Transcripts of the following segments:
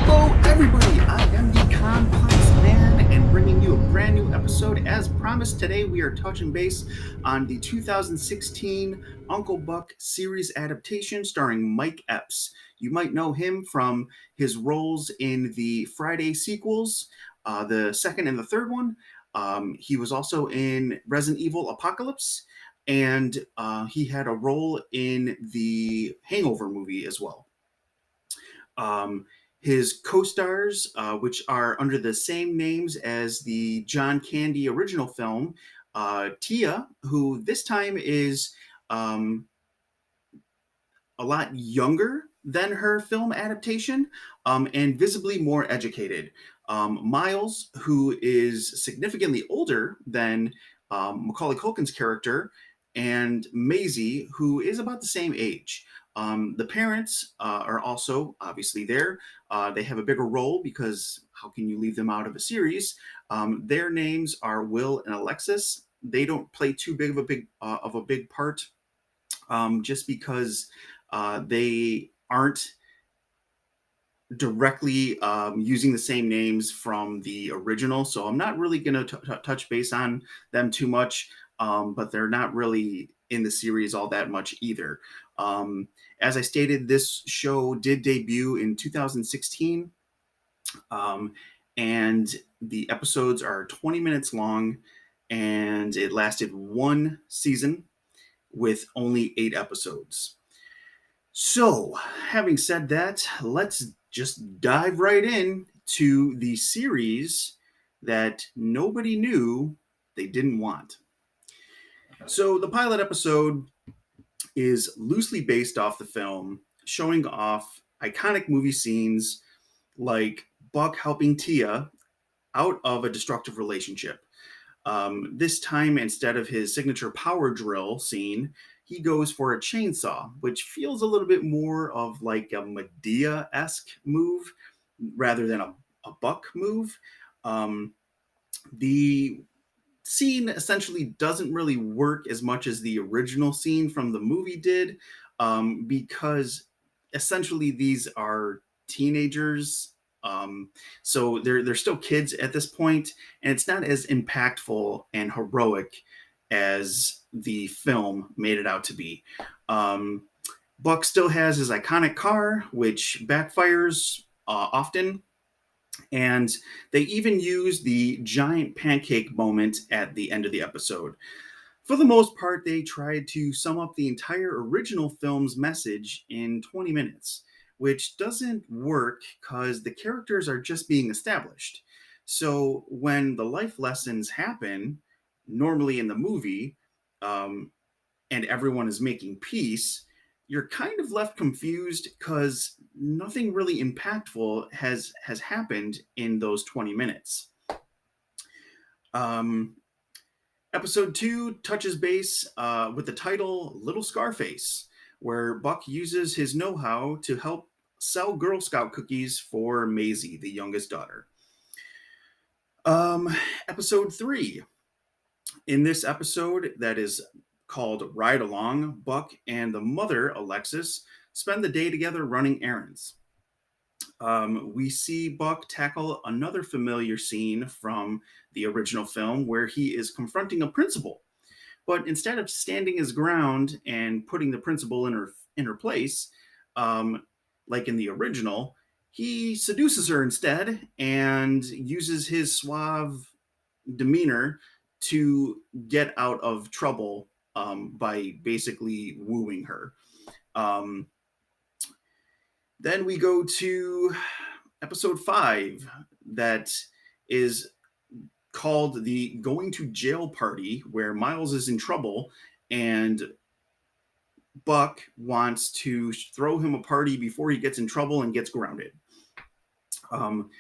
Hello, everybody. I am the Complex Man and bringing you a brand new episode. As promised, today we are touching base on the 2016 Uncle Buck series adaptation starring Mike Epps. You might know him from his roles in the Friday sequels, the second and the third one. He was also in Resident Evil Apocalypse, and he had a role in the Hangover movie as well. Um, his co-stars, which are under the same names as the John Candy original film, Tia, who this time is um, a lot younger than her film adaptation, and visibly more educated. Miles, who is significantly older than Macaulay Culkin's character, and Maisie, who is about the same age. The parents are also obviously there. They have a bigger role because how can you leave them out of a series? Their names are Will and Alexis. They don't play too big of a big part, just because they aren't directly using the same names from the original. So I'm not really going to touch base on them too much, but they're not really in the series all that much either. Um, as I stated, this show did debut in 2016, um, and the episodes are 20 minutes long, and it lasted one season with only 8 episodes. So, having said that, let's just dive right in to the series that nobody knew they didn't want. So, the pilot episode is loosely based off the film, showing off iconic movie scenes like Buck helping Tia out of a destructive relationship. This time, instead of his signature power drill scene, he goes for a chainsaw, which feels a little bit more of like a Medea esque move rather than a Buck move. Um, the scene essentially doesn't really work as much as the original scene from the movie did, because essentially these are teenagers, so they're still kids at this point, and it's not as impactful and heroic as the film made it out to be. um, Buck still has his iconic car, which backfires often, and they even use the giant pancake moment at the end of the episode. For the most part, they tried to sum up the entire original film's message in 20 minutes, which doesn't work because the characters are just being established. So when the life lessons happen, normally in the movie, um, and everyone is making peace, you're kind of left confused because nothing really impactful has happened in those 20 minutes. Um, Episode 2 touches base with the title Little Scarface, where Buck uses his know how to help sell Girl Scout cookies for Maisie, the youngest daughter. Episode 3. In this episode, that is called Ride Along, Buck and the mother, Alexis, spend the day together running errands. We see Buck tackle another familiar scene from the original film where he is confronting a principal. But instead of standing his ground and putting the principal in her place, um, like in the original, he seduces her instead and uses his suave demeanor to get out of trouble, by basically wooing her. Um, then we go to episode 5, that is called the Going to Jail Party, where Miles is in trouble and Buck wants to throw him a party before he gets in trouble and gets grounded. Um,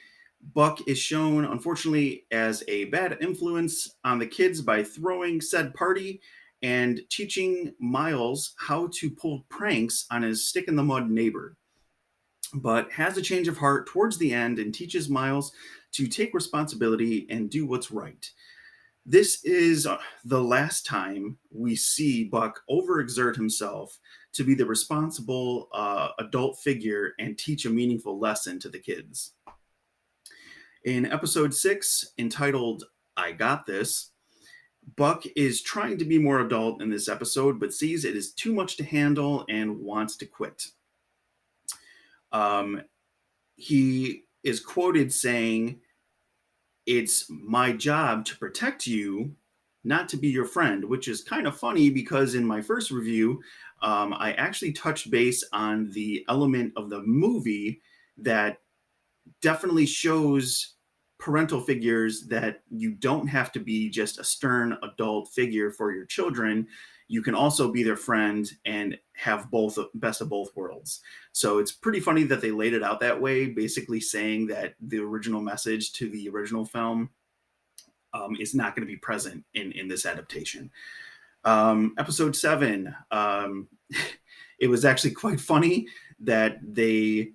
Buck is shown, unfortunately, as a bad influence on the kids by throwing said party and teaching Miles how to pull pranks on his stick in the mud neighbor, but has a change of heart towards the end and teaches Miles to take responsibility and do what's right. This is the last time we see Buck overexert himself to be the responsible adult figure and teach a meaningful lesson to the kids. In episode 6, entitled I Got This, Buck is trying to be more adult in this episode, but sees it is too much to handle and wants to quit. Um, he is quoted saying, "It's my job to protect you, not to be your friend," which is kind of funny because in my first review, I actually touched base on the element of the movie that definitely shows parental figures that you don't have to be just a stern adult figure for your children. You can also be their friend and have both best of both worlds. So it's pretty funny that they laid it out that way, basically saying that the original message to the original film is not going to be present in this adaptation. Episode 7, it was actually quite funny that they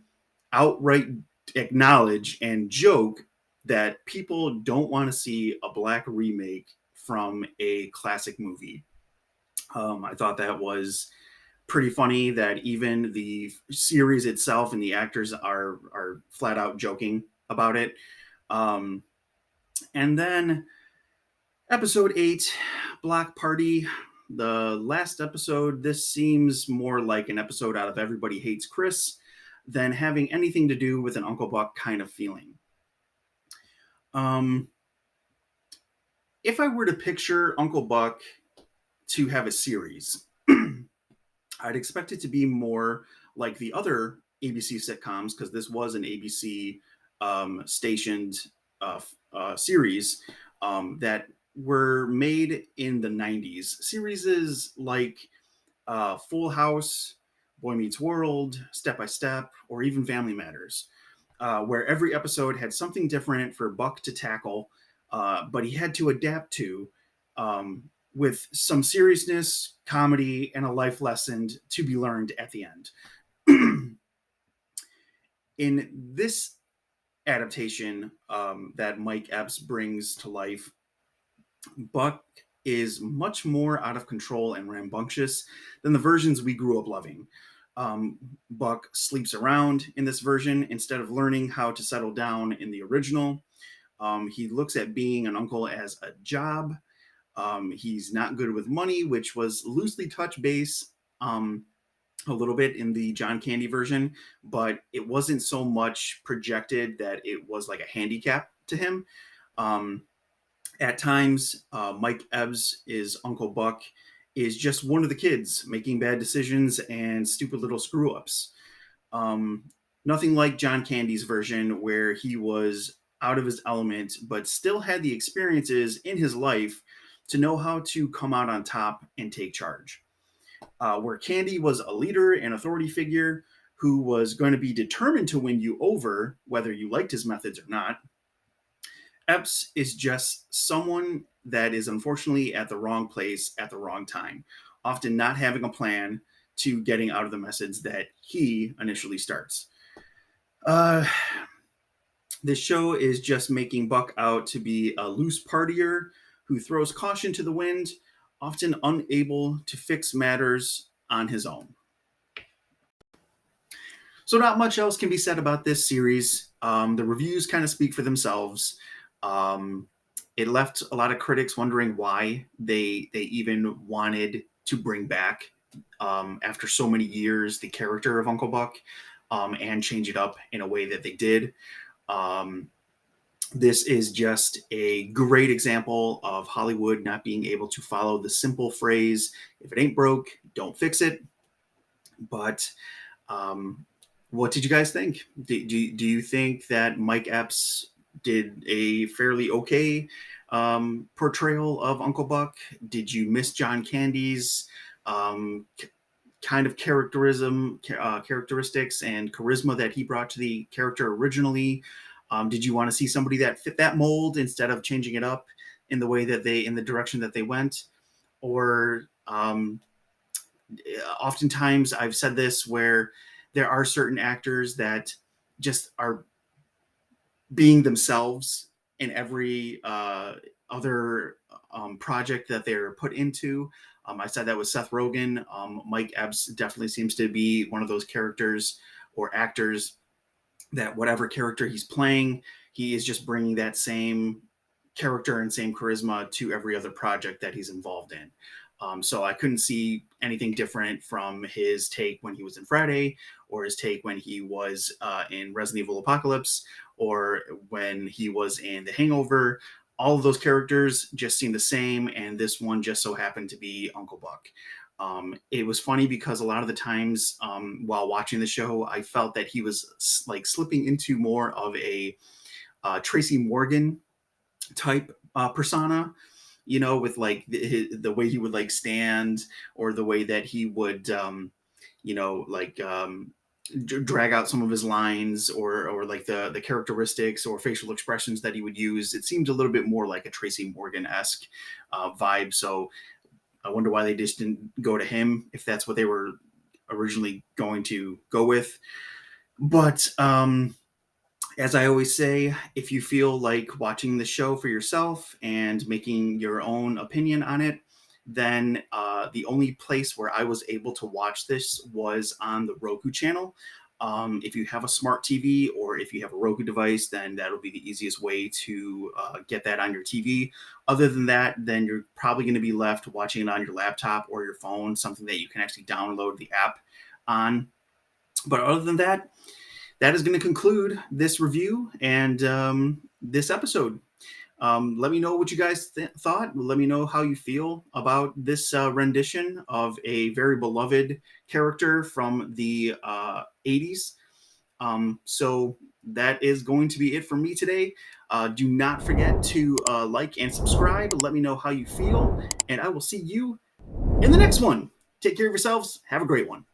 outright acknowledge and joke that people don't want to see a black remake from a classic movie. I thought that was pretty funny that even the series itself and the actors are flat out joking about it. Um, and then episode 8, Block Party. The last episode, this seems more like an episode out of Everybody Hates Chris than having anything to do with an Uncle Buck kind of feeling. Um, if I were to picture Uncle Buck to have a series, I'd expect it to be more like the other ABC sitcoms, because this was an ABC stationed series that were made in the 90s. Series like Full House, Boy Meets World, Step by Step, or even Family Matters, where every episode had something different for Buck to tackle, but he had to adapt to, with some seriousness, comedy, and a life lesson to be learned at the end. In this adaptation that Mike Epps brings to life, Buck is much more out of control and rambunctious than the versions we grew up loving. Buck sleeps around in this version instead of learning how to settle down in the original. He looks at being an uncle as a job. He's not good with money, which was loosely touch base a little bit in the John Candy version, but it wasn't so much projected that it was like a handicap to him. Um, at times, Mike Epps is Uncle Buck is just one of the kids making bad decisions and stupid little screw ups. Um, Nothing like John Candy's version, where he was out of his element, but still had the experiences in his life to know how to come out on top and take charge. Where Candy was a leader and authority figure who was going to be determined to win you over, whether you liked his methods or not, Epps is just someone that is unfortunately at the wrong place at the wrong time, often not having a plan to getting out of the message that he initially starts. Uh, this show is just making Buck out to be a loose partier who throws caution to the wind, often unable to fix matters on his own. So, not much else can be said about this series. The reviews kind of speak for themselves. Um, it left a lot of critics wondering why they even wanted to bring back, after so many years, the character of Uncle Buck, and change it up in a way that they did. Um, this is just a great example of Hollywood not being able to follow the simple phrase, if it ain't broke, don't fix it. But um, what did you guys think? Do you think that Mike Epps did a fairly okay portrayal of Uncle Buck? Did you miss John Candy's kind of characteristics and charisma that he brought to the character originally? Did you want to see somebody that fit that mold instead of changing it up in the way that in the direction that they went? Or oftentimes I've said this, where there are certain actors that just are being themselves in every other project that they're put into. I said that was Seth Rogen. Mike Epps definitely seems to be one of those characters or actors that whatever character he's playing, he is just bringing that same character and same charisma to every other project that he's involved in. So I couldn't see anything different from his take when he was in Friday, or his take when he was in Resident Evil Apocalypse, or when he was in The Hangover. All of those characters just seem the same, and this one just so happened to be Uncle Buck. It was funny because a lot of the times while watching the show, I felt that he was like slipping into more of a Tracy Morgan type persona, you know, with like the way he would like stand, or the way that he would, you know, like drag out some of his lines, or like the characteristics or facial expressions that he would use. It seemed a little bit more like a Tracy Morgan esque vibe. So I wonder why they just didn't go to him if that's what they were originally going to go with. But as I always say, if you feel like watching the show for yourself and making your own opinion on it, then the only place where I was able to watch this was on the Roku channel. If you have a smart TV or if you have a Roku device, then that'll be the easiest way to get that on your TV. Other than that, then you're probably going to be left watching it on your laptop or your phone, something that you can actually download the app on. But other than that, that is going to conclude this review and this episode. Let me know what you guys thought. Let me know how you feel about this rendition of a very beloved character from the 80s. So that is going to be it for me today. Do not forget to like and subscribe. Let me know how you feel, and I will see you in the next one. Take care of yourselves. Have a great one.